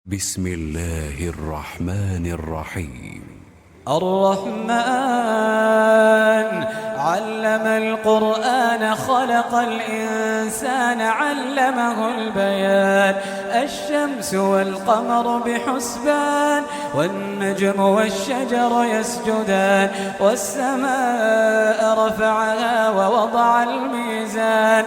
بسم الله الرحمن الرحيم. الرحمن علم القرآن خلق الإنسان علمه البيان. الشمس والقمر بحسبان والنجم والشجر يسجدان والسماء رفعها ووضع الميزان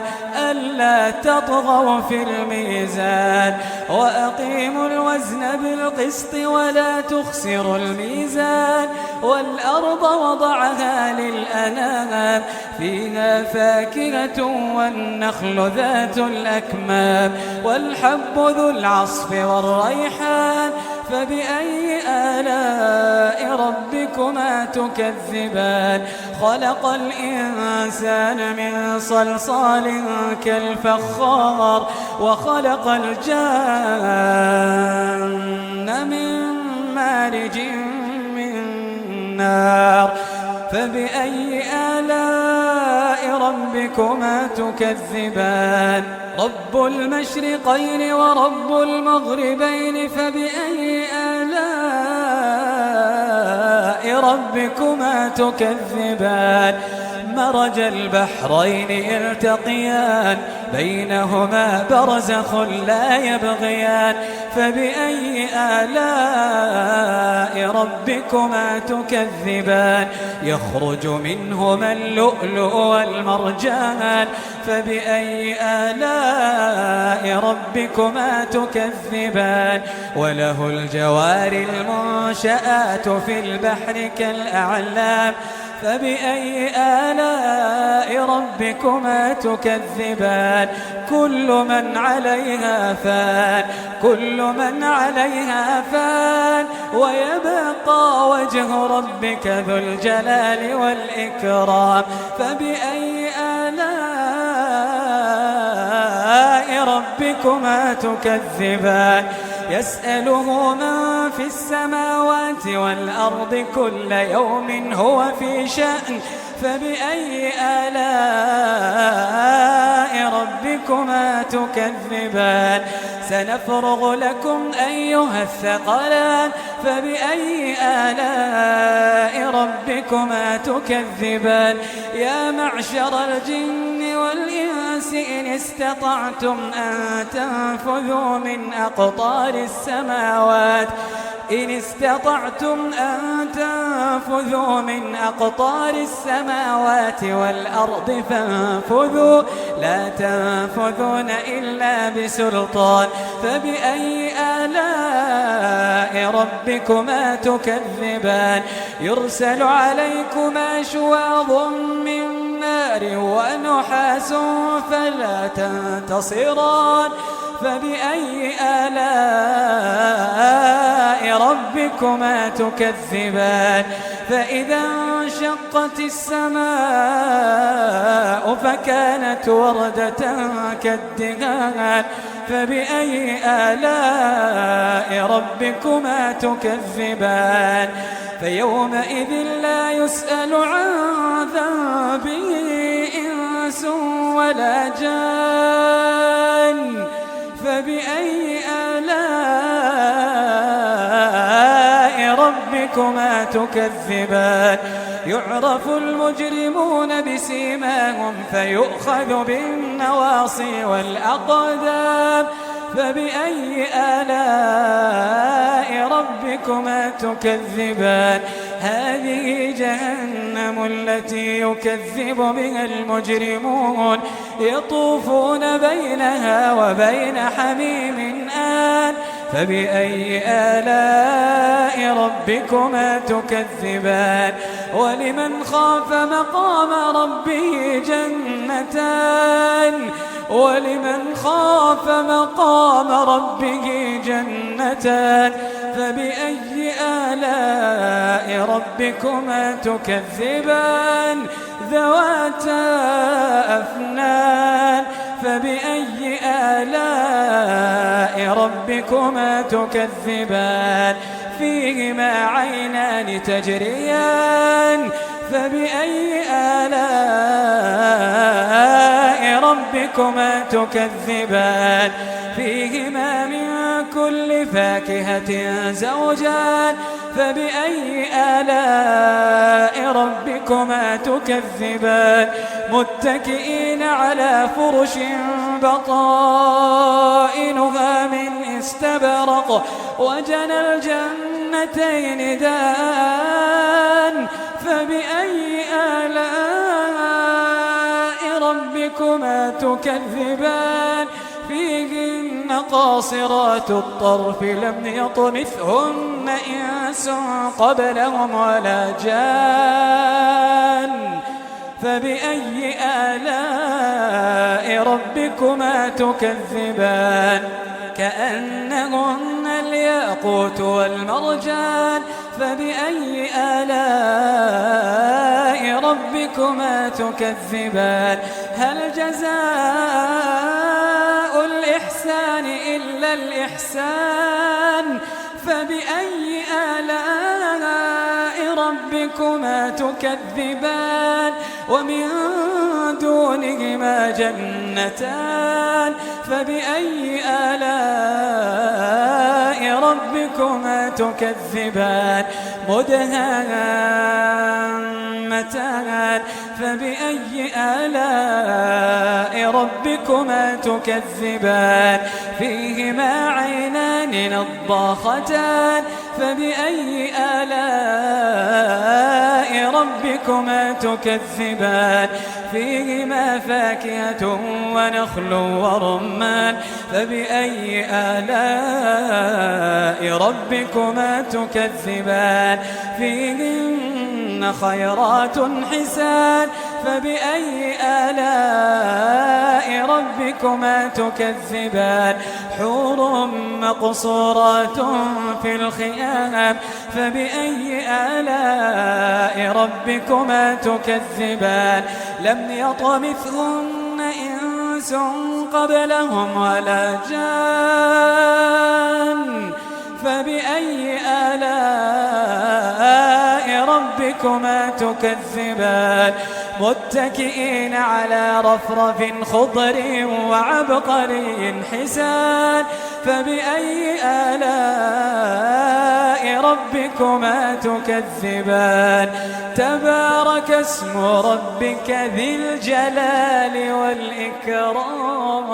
ألا تطغوا في الميزان وأقيموا الوزن بالقسط ولا تخسروا الميزان والأرض وضعها للأنام فيها فاكهة والنخل ذات الأكمام والحب ذو العصف والريحان فبأي آلاء ربكما تكذبان. خلق الإنسان من صلصال كالفخار وخلق الجان من مارج من نار فبأي آلاء ربكما تكذبان. رب المشرقين ورب المغربين فبأي آلاء ربكما تكذبان. مرج البحرين يلتقيان بينهما برزخ لا يبغيان فبأي آلاء ربكما تكذبان. يخرج منهما اللؤلؤ والمرجان فبأي آلاء ربكما تكذبان. وله الجوار المنشآت في البحر كالأعلام فبأي آلاء ربكما تكذبان. كل من عليها فان كل من عليها فان ويبقى وجه ربك ذو الجلال والإكرام فبأي آلاء ربكما تكذبان. يسأله من في السماوات والأرض كل يوم هو في شأن فبأي آلاء ربكما تكذبان. سنفرغ لكم أيها الثقلان فبأي آلاء ربكما تكذبان. يا معشر الجن والإنس إن استطعتم أن تنفذوا من أقطار السماوات إن استطعتم أن تنفذوا من أقطار السماوات والأرض فانفذوا لا تنفذون إلا بسلطان فبأي آلاء ربكما تكذبان. يرسل عليكما شواظ من نار ونحاس فلا تنتصران فبأي آلاء ربكما تكذبان. فإذا انشقت السماء فكانت وردة كالدهان فبأي آلاء ربكما تكذبان. فيومئذ لا يسأل عن ذنبه إنس ولا جان فبأي آلاء ربكما تكذبان. يعرف المجرمون بسيماهم فيؤخذ بالنواصي والأقدام فبأي آلاء ربكما تكذبان. هذه جهنم التي يكذب بها المجرمون يطوفون بينها وبين حميم آن فبأي آلاء ربكما تكذبان. ولمن خاف مقام ربه جنتان ولمن خاف مقام ربه جنتان فبأي آلاء ربكما تكذبان. ذواتا أفنان فبأي آلاء ربكما تكذبان. فيهما عينان تجريان فبأي آلاء ربكما تكذبان. فيهما من كل فاكهة زوجان فبأي آلاء ربكما تكذبان متكئين على فرش بطائنها من استبرق وجنى الجنتين دان فبأي آلاء ربكما تكذبان فيهن قاصرات الطرف لم يطمثهن إنس قبلهم ولا جان فبأي آلاء ربكما تكذبان كأنهن الياقوت والمرجان فبأي آلاء ربكما تكذبان هل جزاء الإحسان إلا الإحسان فبأي آلاء ربكما تكذبان ومن دونهما جنتان فبأي آلاء ربكما تكذبان مدهامتان فبأي آلاء ربكما تكذبان فيهما عينان نضاختان فبأي آلاء ربكما تكذبان فيهما فاكهة ونخل ورمان فبأي آلاء ربكما تكذبان فيهن خيرات حسان فبأي آلاء ربكما تكذبان حور مقصورات في الخيام فبأي آلاء ربكما تكذبان لم يطمثهن إنس قبلهم ولا جان فبأي آلاء ربكما تكذبان متكئين على رفرف خضر وعبقري حسان فبأي آلاء ربكما تكذبان تبارك اسم ربك ذي الجلال والإكرام